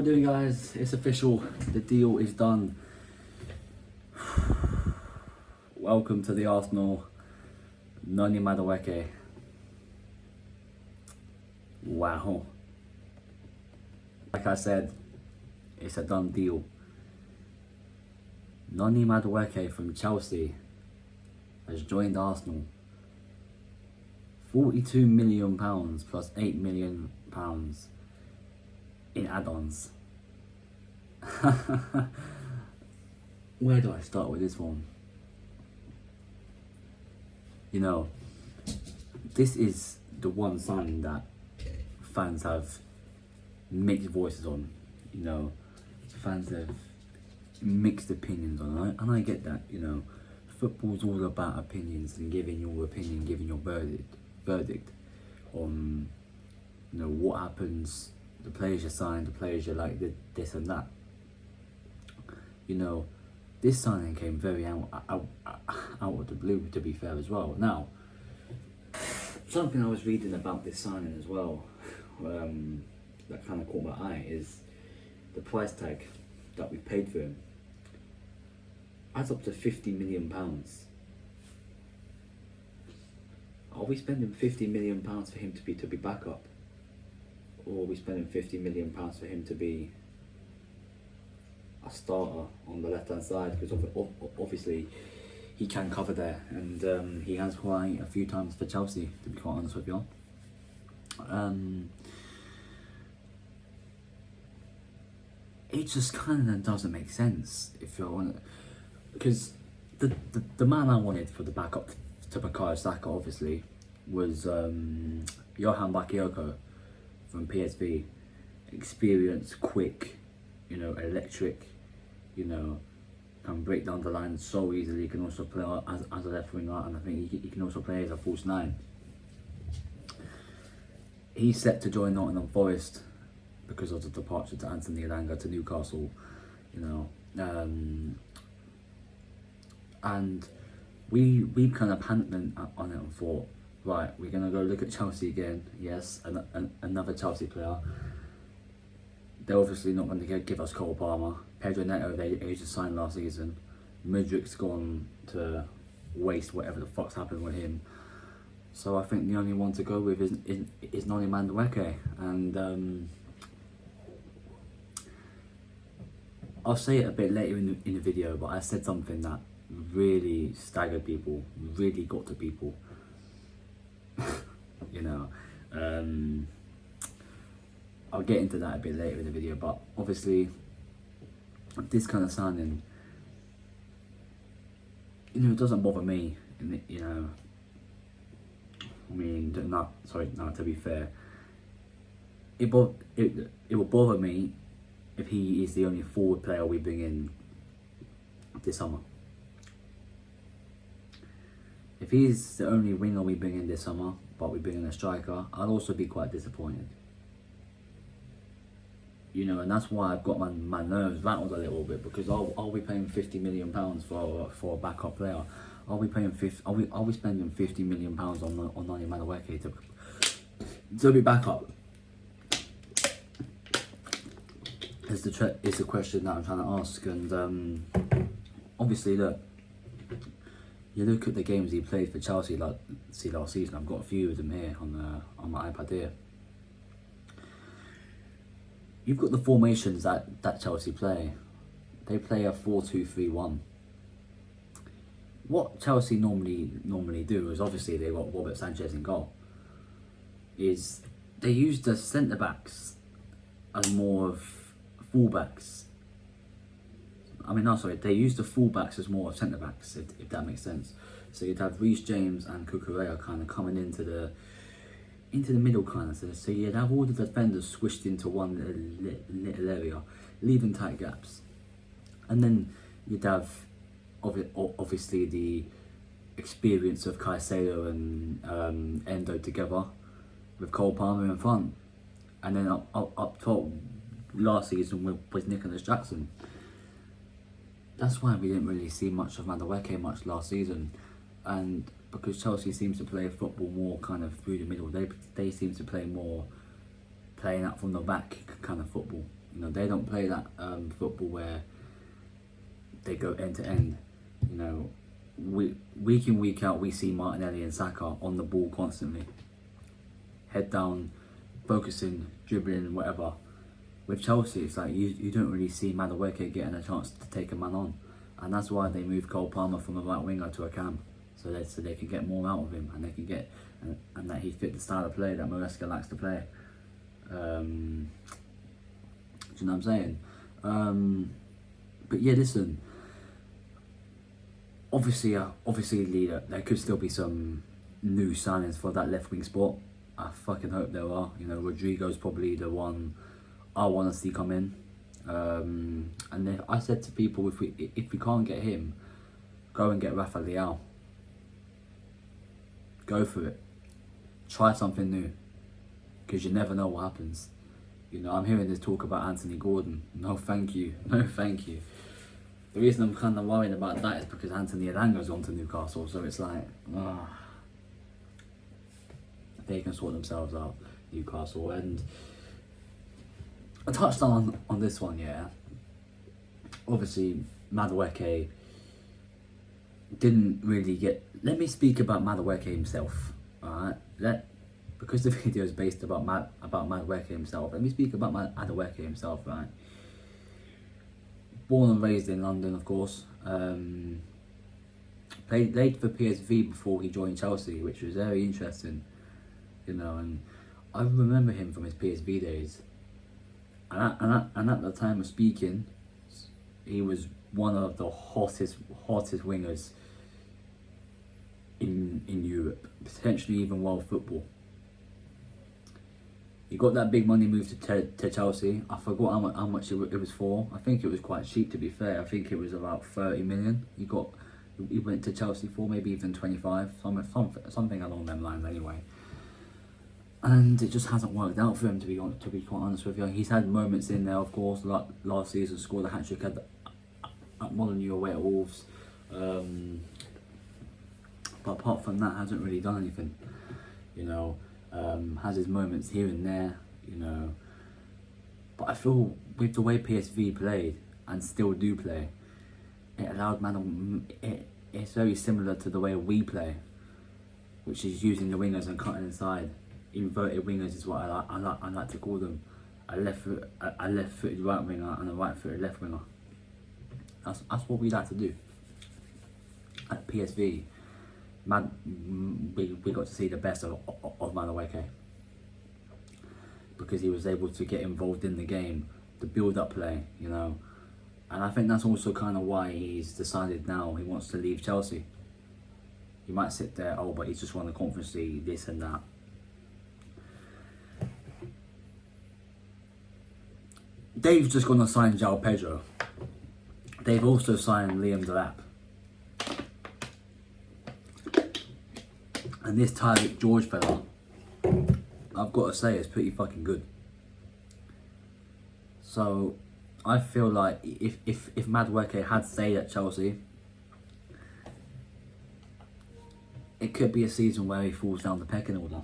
doing, guys? It's official. The deal is done. Welcome to the Arsenal. Noni Madueke. Wow. Like I said, it's a done deal. Noni Madueke from Chelsea has joined Arsenal. £42 million plus £8 million in add-ons. Where do I start with this one? You know, this is the one signing that fans have mixed voices on. You know, fans have mixed opinions on, and I get that. You know, football's all about opinions and giving your opinion, giving your verdict on, you know, what happens, the players you sign, the players you like, this and that. You know, this signing came very out of the blue, to be fair, as well. Now, something I was reading about this signing as well, that kind of caught my eye, is the price tag that we paid for him adds up to £50 million. Are we spending £50 million for him to be backup, or are we spending £50 million for him to be a starter on the left hand side? Because obviously he can cover there, and he has quite a few times for Chelsea, to be quite honest with you. It just kind of doesn't make sense, if you want, because the man I wanted for the backup to Bukayo Saka, obviously, was Johan Bakayoko from PSV. Experienced, quick, you know, electric, you know, can break down the line so easily. He can also play as a left winger, and I think he can also play as a false nine. He's set to join Nottingham Forest because of the departure to Anthony Elanga to Newcastle, you know, and we kind of panicked on it and thought, right, we're gonna go look at Chelsea again. Yes, another Chelsea player. They're obviously not going to give us Cole Palmer. Pedro Neto, they just signed last season. Mudrik's gone to waste, whatever the fuck's happened with him. So I think the only one to go with is Noni Madueke, and I'll say it a bit later in the video, but I said something that really staggered people, really got to people. You know, I'll get into that a bit later in the video, but obviously this kind of signing, you know, it doesn't bother me. You know, I mean, to be fair, it will bother me if he is the only forward player we bring in this summer. If he's the only winger we bring in this summer, but we bring in a striker, I'll also be quite disappointed. You know, and that's why I've got my nerves rattled a little bit, because are we paying £50 million for a backup player? Are we spending £50 million on Noni Madueke to be backup? It's the question that I'm trying to ask, and obviously, look. You look at the games he played for Chelsea last season. I've got a few of them here on my iPad here. You've got the formations that Chelsea play. They play a 4-2-3-1. What Chelsea normally do is, obviously they've got Robert Sanchez in goal, is they use the centre backs as more of fullbacks. I mean, no, sorry, they use the fullbacks as more of centre backs, if that makes sense. So you'd have Reece James and Cucurella kind of coming into the middle, kind of. So you'd have all the defenders squished into one little area, leaving tight gaps, and then you'd have obviously the experience of Caicedo and Endo together with Cole Palmer in front, and then up top last season with Nicholas Jackson. That's why we didn't really see much of Madueke much last season, and because Chelsea seems to play football more kind of through the middle, they seem to play more playing out from the back kind of football, You know, they don't play that football where they go end to end. You know, week in, week out, we see Martinelli and Saka on the ball constantly, head down, focusing, dribbling, whatever. With Chelsea, it's like you don't really see Madueke getting a chance to take a man on, and that's why they moved Cole Palmer from a right winger to a cam, so they can get more out of him, and they can get and that he fit the style of play that Madueke likes to play. Do you know what I'm saying? But yeah, listen. Obviously, there could still be some new signings for that left wing spot. I fucking hope there are. You know, Rodrigo's probably the one I want to see come in. And then I said to people, if we can't get him, go and get Rafa Leao. Go for it. Try something new, because you never know what happens. You know, I'm hearing this talk about Anthony Gordon. No, thank you. No, thank you. The reason I'm kind of worried about that is because Anthony Elanga's gone to Newcastle, so it's like, they can sort themselves out, Newcastle. And I touched on this one, yeah. Obviously, Madueke didn't really get. Let me speak about Madueke himself, alright? Because the video is based about Madueke himself. Let me speak about Madueke himself, right? Born and raised in London, of course. Played for PSV before he joined Chelsea, which was very interesting, you know. And I remember him from his PSV days. And at the time of speaking, he was one of the hottest wingers in Europe, potentially even world football. He got that big money move to Chelsea. I forgot how much it was for. I think it was quite cheap, to be fair. I think it was about 30 million. He went to Chelsea for, maybe even 25, something along them lines anyway. And it just hasn't worked out for him, to be quite honest with you. He's had moments in there, of course. Like last season, scored a hat-trick at Molyneux away at Wolves. But apart from that, hasn't really done anything. You know, has his moments here and there. You know, but I feel with the way PSV played and still do play, it allowed it's very similar to the way we play, which is using the wingers and cutting inside. Inverted wingers is what I like to call them. A left-footed right winger and a right-footed left winger. That's what we like to do. At PSV, we got to see the best of Madueke, because he was able to get involved in the game, the build-up play, you know. And I think that's also kind of why he's decided now he wants to leave Chelsea. You might sit there, oh, but he's just won the Conference League, this and that. They've just gone to sign João Pedro. They've also signed Liam Delap. And this Tyreek George fella, I've got to say, is pretty fucking good. So I feel like if Madueke had stayed at Chelsea, it could be a season where he falls down the pecking order.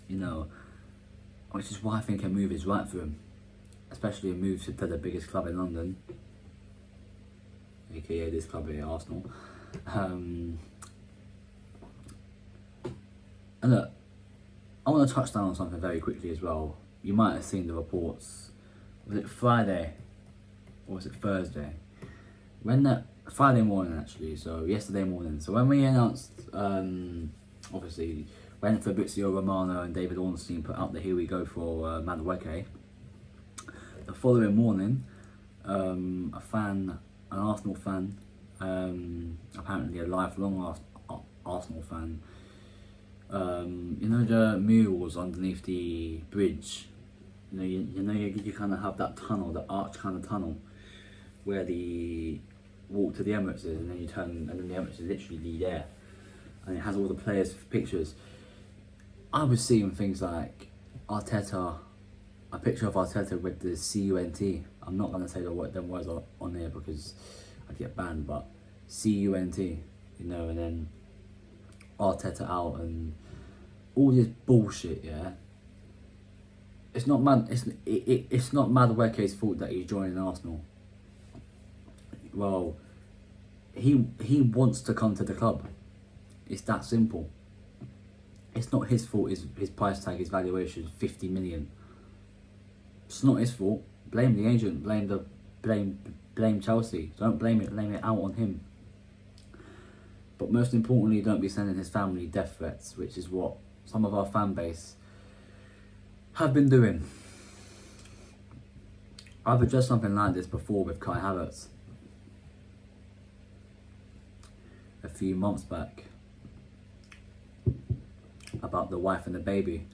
You know, which is why I think a move is right for him. Especially a move to the biggest club in London, aka this club here, Arsenal. And look, I want to touch down on something very quickly as well. You might have seen the reports. Was it Friday or was it Thursday? Friday morning actually. So yesterday morning. So when we announced, obviously, when Fabrizio Romano and David Ornstein put out the "Here we go" for Madueke. The following morning, an Arsenal fan, apparently a lifelong Arsenal fan, you know the murals underneath the bridge, you kind of have that tunnel, the arch kind of tunnel, where the walk to the Emirates is, and then you turn, and then the Emirates is literally there, and it has all the players' pictures. I was seeing things like Arteta, a picture of Arteta with the CUNT. I'm not going to say them words on there because I'd get banned, but CUNT, you know, and then Arteta out and all this bullshit, yeah. It's not it's not Madueke's fault that he's joining Arsenal. Well, he wants to come to the club. It's that simple. It's not his fault. His price tag, his valuation, 50 million. It's not his fault. Blame the agent. Blame Chelsea. Don't blame it out on him. But most importantly, don't be sending his family death threats, which is what some of our fan base have been doing. I've addressed something like this before with Kai Havertz a few months back about the wife and the baby.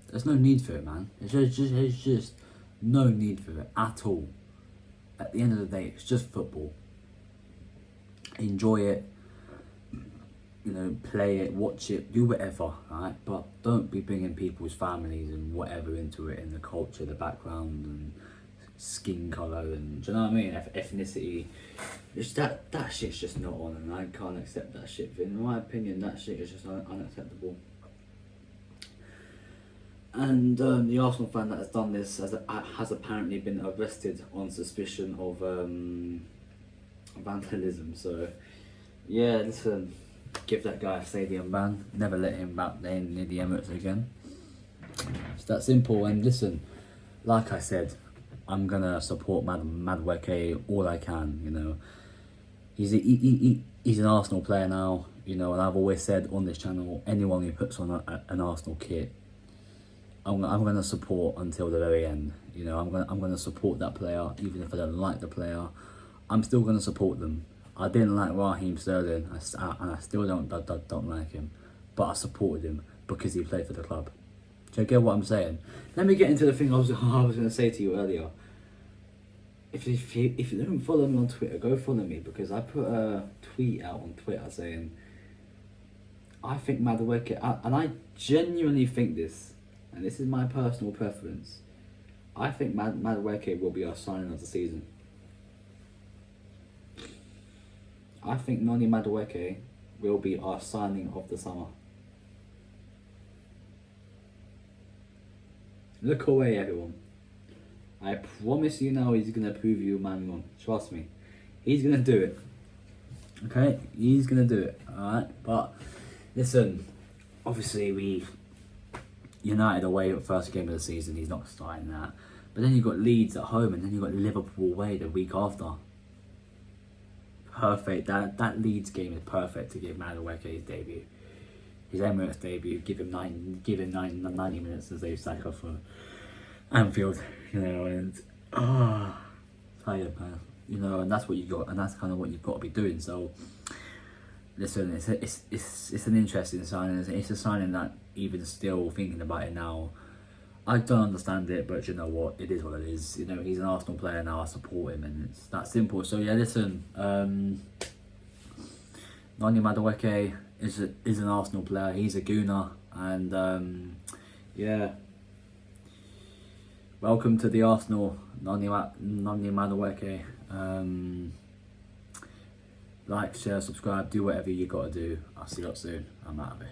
There's no need for it, man. It's just no need for it at all. At the end of the day, it's just football. Enjoy it, you know, play it, watch it, do whatever, right? But don't be bringing people's families and whatever into it, in the culture, the background, and skin colour, and do you know what I mean? Ethnicity. It's that shit's just not on, and I can't accept that shit. In my opinion, that shit is just unacceptable. And the Arsenal fan that has done this has apparently been arrested on suspicion of vandalism. So yeah, listen, give that guy a stadium ban. Never let him back there near the Emirates again. It's that simple. And listen, like I said, I'm gonna support Madueke all I can. You know, he's an Arsenal player now. You know, and I've always said on this channel, anyone who puts on an Arsenal kit, I'm gonna support until the very end. You know, I'm gonna support that player, even if I don't like the player. I'm still gonna support them. I didn't like Raheem Sterling, and I still don't like him, but I supported him because he played for the club. Do you get what I'm saying? Let me get into the thing I was gonna say to you earlier. If you don't follow me on Twitter, go follow me, because I put a tweet out on Twitter saying I think Madueke, and I genuinely think this, and this is my personal preference, I think Madueke will be our signing of the season. I think Noni Madueke will be our signing of the summer. Look away, everyone. I promise you now, he's going to prove you man wrong. Trust me. He's going to do it. Okay? He's going to do it. Alright? But, listen, obviously United away at first game of the season, he's not starting that. But then you've got Leeds at home, and then you've got Liverpool away the week after. Perfect. That Leeds game is perfect to give Madueke his debut. His Emirates debut. Give him 90 minutes as they sack off for Anfield. You know, and tired, man. You know, and that's what you got, and that's kind of what you've got to be doing. So listen, it's an interesting signing. It's a signing that, even still thinking about it now, I don't understand it, but you know what? It is what it is. You know, he's an Arsenal player now. I support him, and it's that simple. So yeah, listen. Noni Madueke is an Arsenal player. He's a gooner, and yeah. Welcome to the Arsenal, Noni Madueke. Like, share, subscribe, do whatever you got to do. I'll see you soon. I'm out of it.